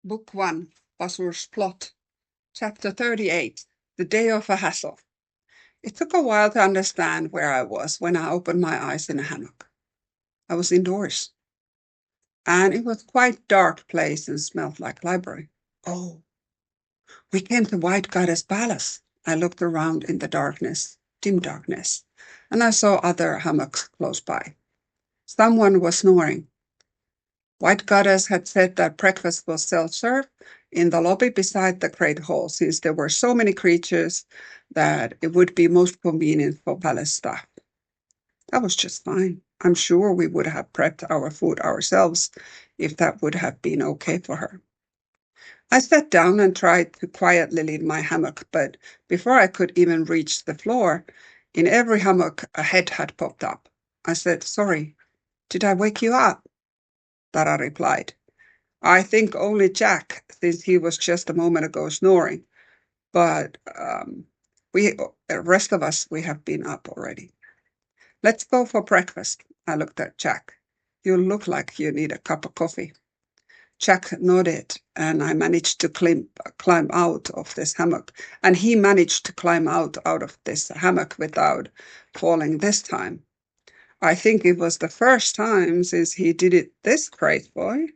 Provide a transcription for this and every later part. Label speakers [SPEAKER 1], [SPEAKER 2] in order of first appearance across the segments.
[SPEAKER 1] Book 1, Bazur's Plot, Chapter 38, The Day of a Hassle. It took a while to understand where I was when I opened my eyes in a hammock. I was indoors, and it was quite a dark place and smelled like library. Oh, we came to White Goddess Palace. I looked around in the darkness, dim darkness, and I saw other hammocks close by. Someone was snoring. White Goddess had said that breakfast was self-serve in the lobby beside the great hall, since there were so many creatures that it would be most convenient for palace staff. That was just fine. I'm sure we would have prepped our food ourselves if that would have been okay for her. I sat down and tried to quietly leave my hammock, but before I could even reach the floor, in every hammock a head had popped up. I said, "Sorry, did I wake you up?" Tara replied, "I think only Jack, since he was just a moment ago snoring. But the rest of us, we have been up already. Let's go for breakfast." I looked at Jack. "You look like you need a cup of coffee." Jack nodded, and I managed to climb out of this hammock. And he managed to climb out of this hammock without falling this time. I think it was the first time since he did it this gracefully.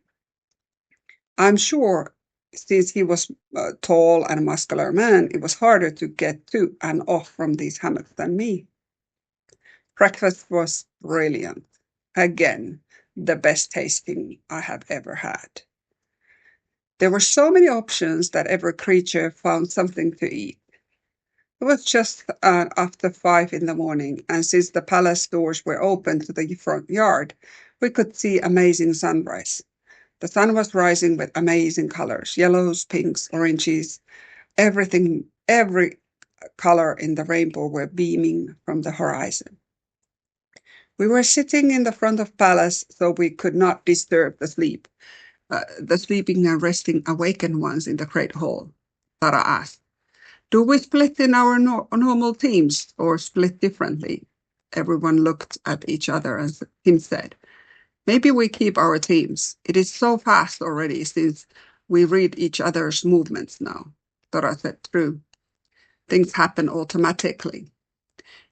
[SPEAKER 1] I'm sure since he was a tall and muscular man, it was harder to get to and off from these hammocks than me. Breakfast was brilliant. Again, the best tasting I have ever had. There were so many options that every creature found something to eat. It was just after 5 in the morning, and since the palace doors were open to the front yard, we could see amazing sunrise. The sun was rising with amazing colors, yellows, pinks, oranges, everything, every color in the rainbow were beaming from the horizon. We were sitting in the front of palace, so we could not disturb the sleeping and resting awakened ones in the great hall. Tara asked, "Do we split in our normal teams or split differently?" Everyone looked at each other and Tim said, "Maybe we keep our teams. It is so fast already since we read each other's movements now." Dora said, "True. Things happen automatically.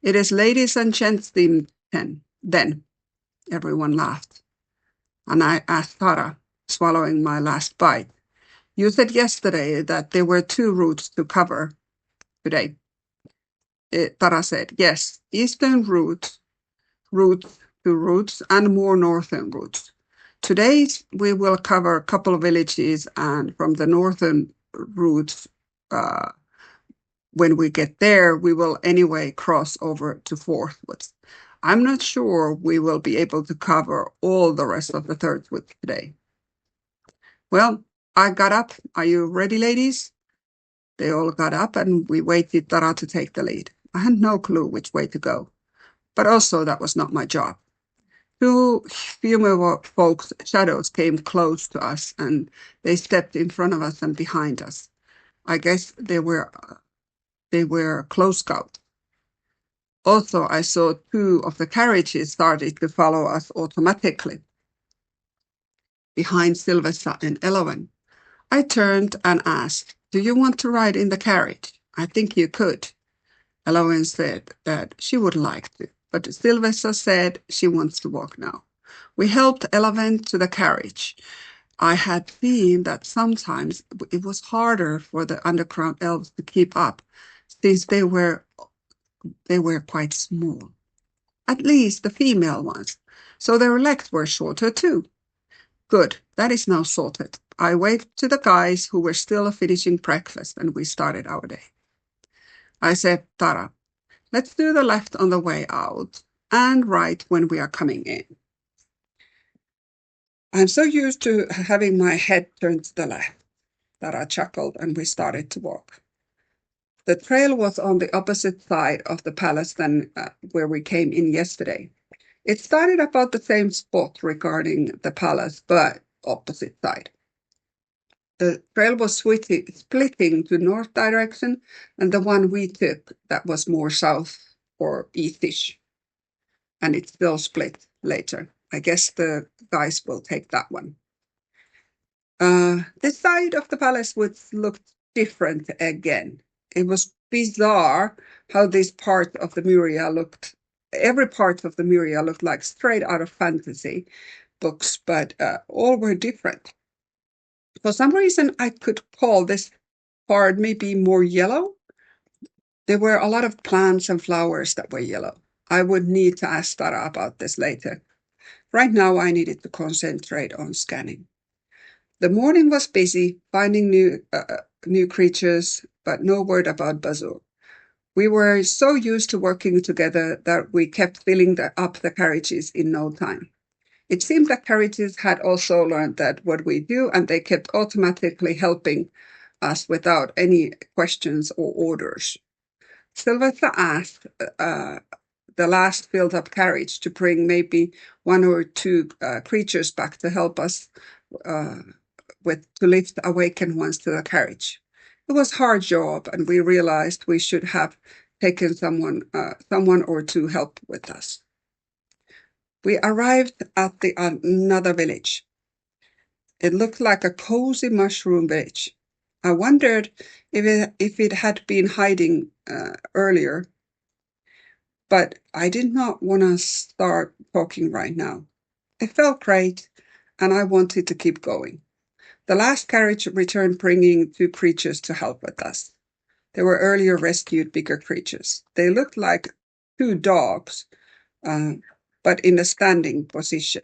[SPEAKER 1] It is ladies and gents team 10. Then." Everyone laughed. And I asked Tara, swallowing my last bite, "You said yesterday that there were 2 routes to cover today." Tara said, "Yes, eastern routes, 2 routes, and more northern routes. Today we will cover a couple of villages, and from the northern routes, when we get there, we will anyway cross over to fourth woods. I'm not sure we will be able to cover all the rest of the third woods today." Well, I got up. "Are you ready, ladies?" They all got up, and we waited Tara to take the lead. I had no clue which way to go, but also that was not my job. 2 female folks' shadows came close to us, and they stepped in front of us and behind us. I guess they were close scouts. Also, I saw 2 of the carriages started to follow us automatically behind Sylvester and Elowen. I turned and asked, "Do you want to ride in the carriage? I think you could." Elowen said that she would like to, but Sylvester said she wants to walk now. We helped Elowen to the carriage. I had seen that sometimes it was harder for the underground elves to keep up, since they were quite small. At least the female ones. So their legs were shorter too. Good, that is now sorted. I waved to the guys who were still finishing breakfast, and we started our day. I said, "Tara, let's do the left on the way out and right when we are coming in." I'm so used to having my head turned to the left. Tara chuckled, and we started to walk. The trail was on the opposite side of the palace than where we came in yesterday. It started about the same spot regarding the palace, but opposite side. The trail was splitting to north direction, and the one we took that was more south or eastish. And it still split later. I guess the guys will take that one. This side of the palace would look different again. It was bizarre how this part of the Myria looked. Every part of the Myria looked like straight out of fantasy books, but all were different. For some reason, I could call this part maybe more yellow. There were a lot of plants and flowers that were yellow. I would need to ask Tara about this later. Right now, I needed to concentrate on scanning. The morning was busy, finding new creatures, but no word about Bazur. We were so used to working together that we kept filling up the carriages in no time. It seemed that carriages had also learned that what we do, and they kept automatically helping us without any questions or orders. Sylvester asked the last filled up carriage to bring maybe one or two creatures back to help us to lift awakened ones to the carriage. It was a hard job, and we realized we should have taken someone or two help with us. We arrived at another village. It looked like a cozy mushroom village. I wondered if it had been hiding earlier, but I did not want to start talking right now. It felt great, and I wanted to keep going. The last carriage returned bringing two creatures to help with us. They were earlier rescued bigger creatures. They looked like two dogs, but in a standing position.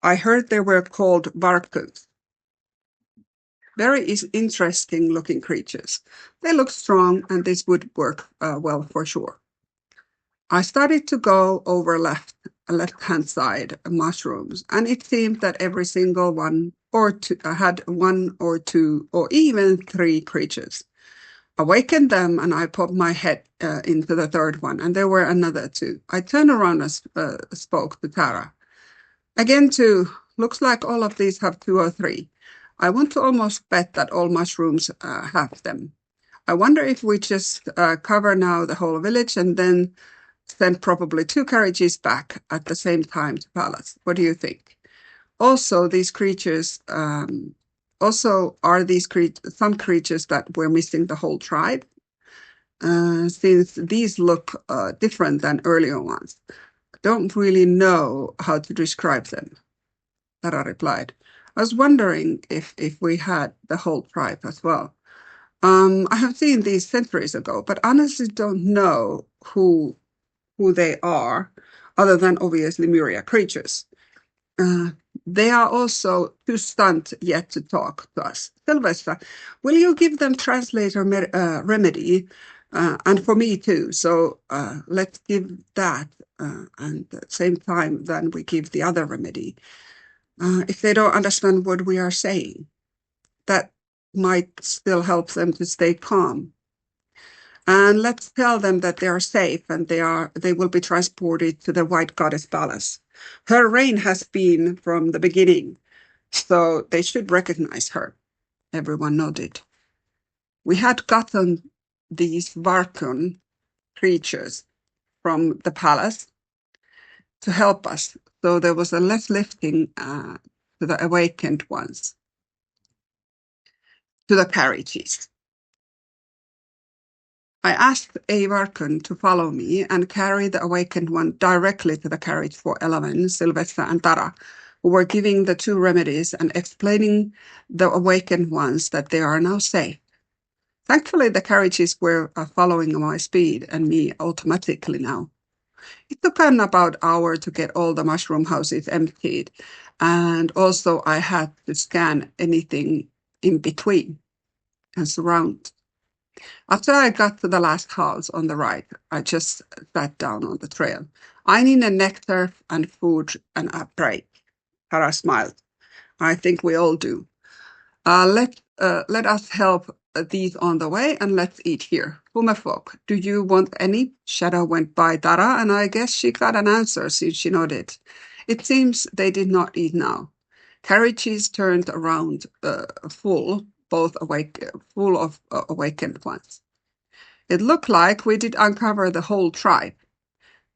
[SPEAKER 1] I heard they were called Varkuns. Very interesting looking creatures. They looked strong, and this would work well for sure. I started to go over left-hand side mushrooms, and it seemed that every single one or two had one or two or even three creatures. Awakened them, and I popped my head into the third one, and there were another two. I turned around and spoke to Tara. Again, two. Looks like all of these have two or three. I want to almost bet that all mushrooms have them. I wonder if we just cover now the whole village and then send probably two carriages back at the same time to Palace. What do you think? Also, these creatures, some creatures that were missing the whole tribe, since these look different than earlier ones. Don't really know how to describe them, Tara replied. I was wondering if we had the whole tribe as well. I have seen these centuries ago, but honestly don't know who they are, other than obviously Myria creatures. They are also too stunned yet to talk to us. Sylvester, will you give them translator remedy? And for me too. So let's give that, and at the same time, then we give the other remedy. If they don't understand what we are saying, that might still help them to stay calm. And let's tell them that they are safe and they will be transported to the White Goddess Palace. Her reign has been from the beginning, so they should recognize her. Everyone nodded. We had gotten these Varkun creatures from the palace to help us, so there was a less lifting to the awakened ones, to the carriages. I asked a Varkun to follow me and carry the awakened one directly to the carriage for Eleven, Sylvester, and Tara, who were giving the two remedies and explaining the awakened ones that they are now safe. Thankfully, the carriages were following my speed and me automatically now. It took about an hour to get all the mushroom houses emptied, and also I had to scan anything in between and surround. After I got to the last house on the right, I just sat down on the trail. I need a nectar and food and a break. Tara smiled. I think we all do. Let us help these on the way, and let's eat here. Humefolk, do you want any? Shadow went by Tara, and I guess she got an answer since she nodded. It seems they did not eat now. Carriages turned around full of awakened ones. It looked like we did uncover the whole tribe.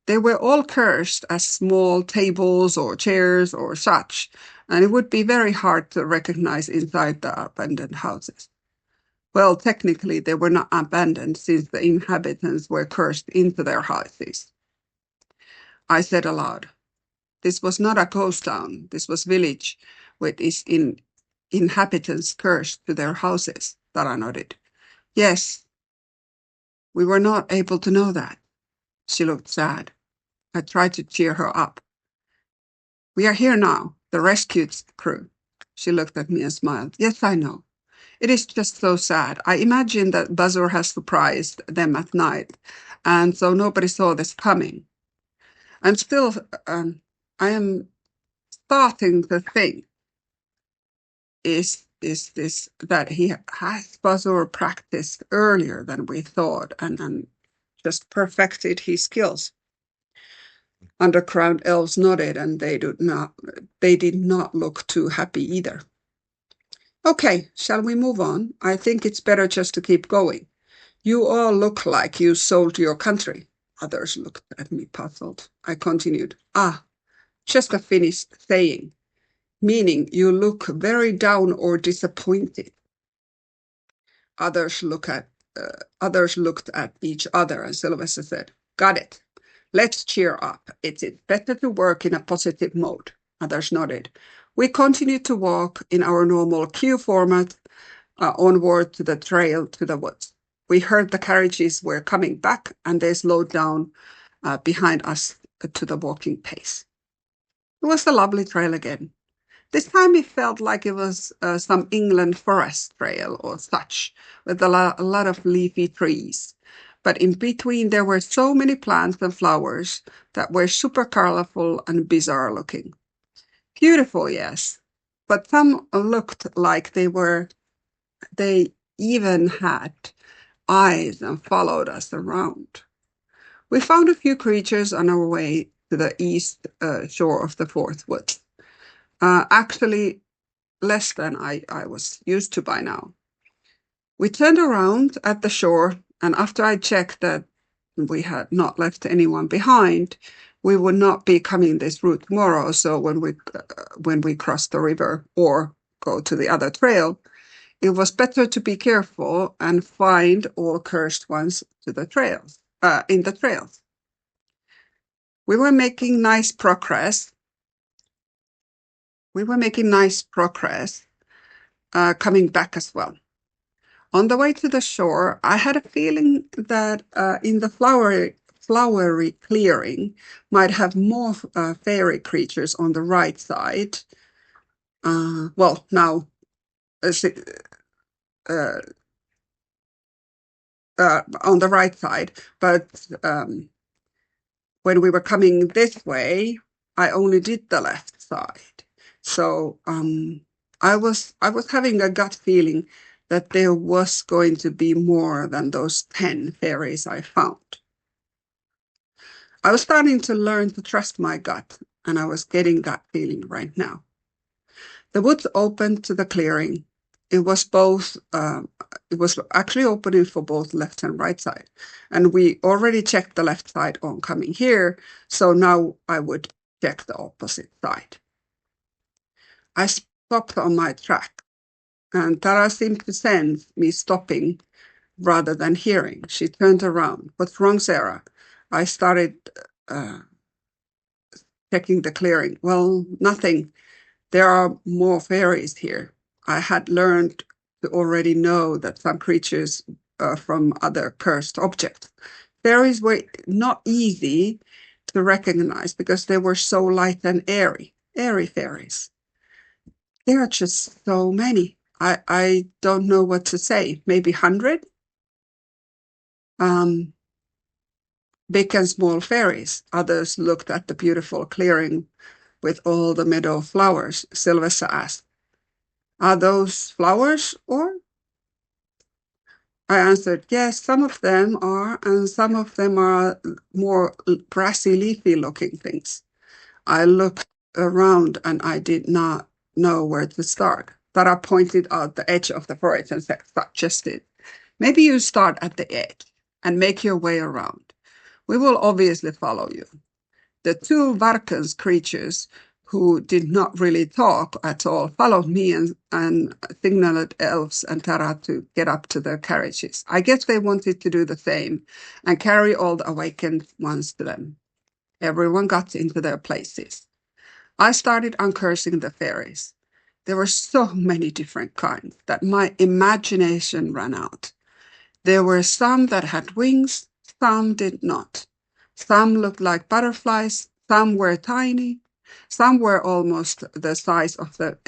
[SPEAKER 1] They were all cursed as small tables or chairs or such, and it would be very hard to recognize inside the abandoned houses. Well, technically, they were not abandoned since the inhabitants were cursed into their houses. I said aloud, "This was not a ghost town. This was village with its inhabitants cursed to their houses." Tara nodded. "Yes, we were not able to know that." She looked sad. I tried to cheer her up. "We are here now, the rescued crew." She looked at me and smiled. "Yes, I know. It is just so sad. I imagine that Bazur has surprised them at night, and so nobody saw this coming. I'm still, I am starting to think, is this that he has Bazur practiced earlier than we thought and just perfected his skills." Underground elves nodded, and they did not look too happy either. "Okay, shall we move on? I think it's better just to keep going. You all look like you sold your country." Others looked at me puzzled. I continued, just a finished saying, meaning you look very down or disappointed." Others looked at each other, and Sylvester said, "Got it. Let's cheer up. It's better to work in a positive mode." Others nodded. We continued to walk in our normal queue format onward to the trail to the woods. We heard the carriages were coming back, and they slowed down behind us to the walking pace. It was a lovely trail again. This time it felt like it was some England forest trail or such, with a lot of leafy trees. But in between there were so many plants and flowers that were super colorful and bizarre looking. Beautiful, yes, but some looked like they even had eyes and followed us around. We found a few creatures on our way to the east shore of the Fourth Woods. Actually, less than I was used to by now. We turned around at the shore, and after I checked that we had not left anyone behind, we would not be coming this route tomorrow. So when we cross the river or go to the other trail, it was better to be careful and find all cursed ones to the trails. In the trails, we were making nice progress. Coming back as well. On the way to the shore, I had a feeling that in the flowery clearing might have more fairy creatures on the right side. Now, on the right side, but when we were coming this way, I only did the left side. So I was having a gut feeling that there was going to be more than those 10 fairies I found. I was starting to learn to trust my gut, and I was getting that feeling right now. The woods opened to the clearing. It was actually opening for both left and right side. And we already checked the left side on coming here, so now I would check the opposite side. I stopped on my track, and Tara seemed to sense me stopping rather than hearing. She turned around. "What's wrong, Sarah?" I started checking the clearing. "Well, nothing. There are more fairies here." I had learned to already know that some creatures from other cursed objects. Fairies were not easy to recognize because they were so light and airy fairies. There are just so many. I don't know what to say. Maybe 100? Big and small fairies. Others looked at the beautiful clearing with all the meadow flowers. Sylvester asked, "Are those flowers or?" I answered, "Yes, some of them are, and some of them are more grassy, leafy looking things." I looked around and I did not know where to start. Tara pointed out the edge of the forest and suggested, "Maybe you start at the edge and make your way around. We will obviously follow you." The two Varkans creatures who did not really talk at all, followed me and signaled elves and Tara to get up to their carriages. I guess they wanted to do the same and carry all the awakened ones to them. Everyone got into their places. I started uncursing the fairies. There were so many different kinds that my imagination ran out. There were some that had wings, some did not. Some looked like butterflies, some were tiny, some were almost the size of the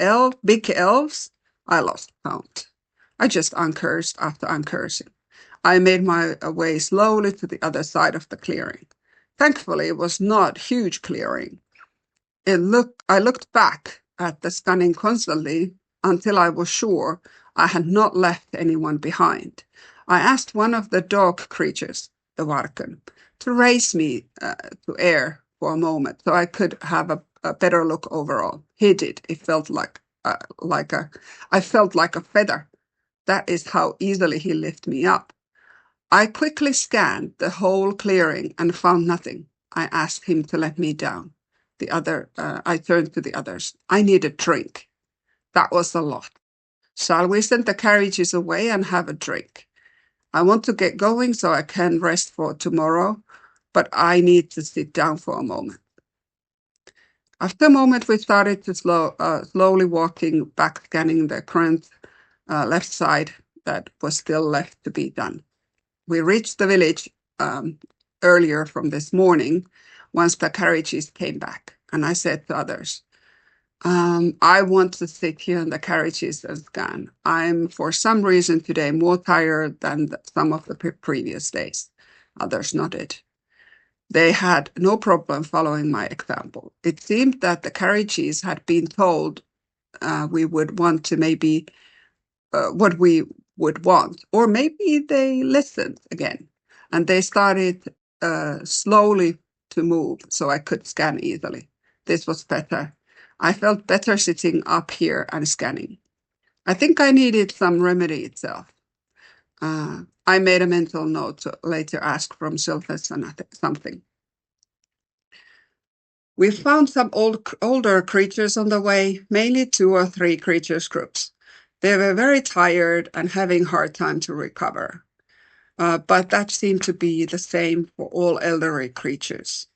[SPEAKER 1] big elves. I lost count. I just uncursed after uncursing. I made my way slowly to the other side of the clearing. Thankfully, it was not a huge clearing. I looked back at the scanning constantly until I was sure I had not left anyone behind. I asked one of the dog creatures, the Varken, to raise me to air for a moment so I could have a better look overall. He did. It felt I felt like a feather. That is how easily he lifted me up. I quickly scanned the whole clearing and found nothing. I asked him to let me down. I turned to the others. I need a drink. That was a lot. Shall we send the carriages away and have a drink? I want to get going so I can rest for tomorrow, but I need to sit down for a moment. After a moment, we started to slowly walking back, scanning the current left side that was still left to be done. We reached the village earlier from this morning once the carriages came back. And I said to others, I want to sit here in the carriages and scan. I'm, for some reason today, more tired than some of the previous days. Others nodded. They had no problem following my example. It seemed that the carriages had been told we would want to maybe what we would want, or maybe they listened again and they started slowly to move so I could scan easily. This was better. I felt better sitting up here and scanning. I think I needed some remedy itself. I made a mental note to later ask from Sylphus something. We found some older creatures on the way, mainly 2 or 3 creatures groups. They were very tired and having a hard time to recover. But that seemed to be the same for all elderly creatures.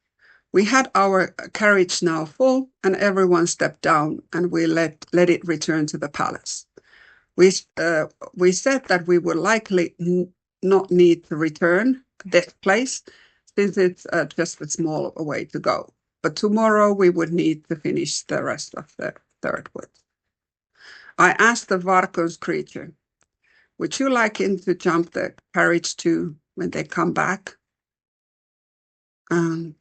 [SPEAKER 1] We had our carriage now full, and everyone stepped down, and we let it return to the palace. We said that we would likely not need to return this place, since it's just a small way to go. But tomorrow we would need to finish the rest of the third wood. I asked the Varko's creature, would you like him to jump the carriage too when they come back?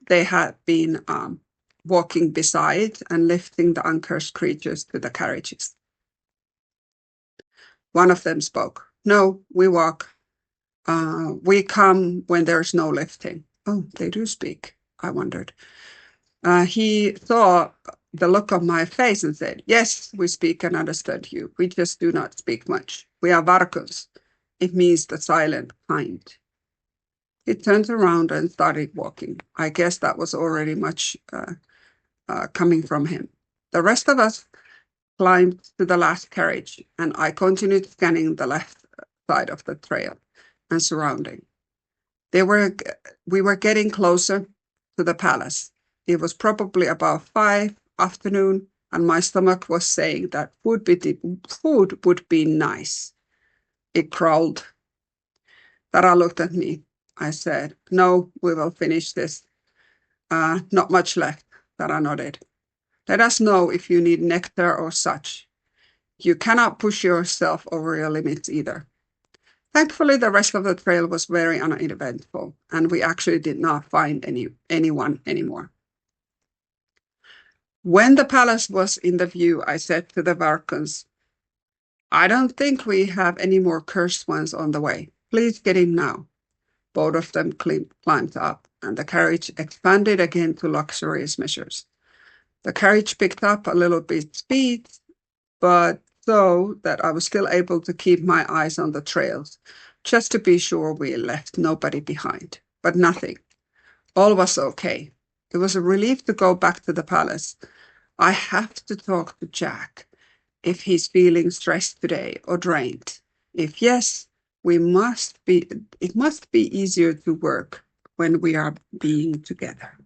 [SPEAKER 1] They had been walking beside and lifting the uncursed creatures to the carriages. One of them spoke. No, we walk. We come when there's no lifting. Oh, they do speak, I wondered. He saw the look of my face and said, yes, we speak and understand you. We just do not speak much. We are Varkos. It means the silent kind. He turned around and started walking. I guess that was already much coming from him. The rest of us climbed to the last carriage, and I continued scanning the left side of the trail and surrounding. We were getting closer to the palace. It was probably about 5 afternoon, and my stomach was saying that food would be nice. It growled. Tara looked at me. I said, no, we will finish this. Not much left. Tara nodded. Let us know if you need nectar or such. You cannot push yourself over your limits either. Thankfully, the rest of the trail was very uneventful, and we actually did not find anyone anymore. When the palace was in the view, I said to the Varkans, I don't think we have any more cursed ones on the way. Please get in now. Both of them climbed up, and the carriage expanded again to luxurious measures. The carriage picked up a little bit speed, but so that I was still able to keep my eyes on the trails, just to be sure we left nobody behind. But nothing. All was okay. It was a relief to go back to the palace. I have to talk to Jack if he's feeling stressed today or drained. If yes, it must be easier to work when we are being together.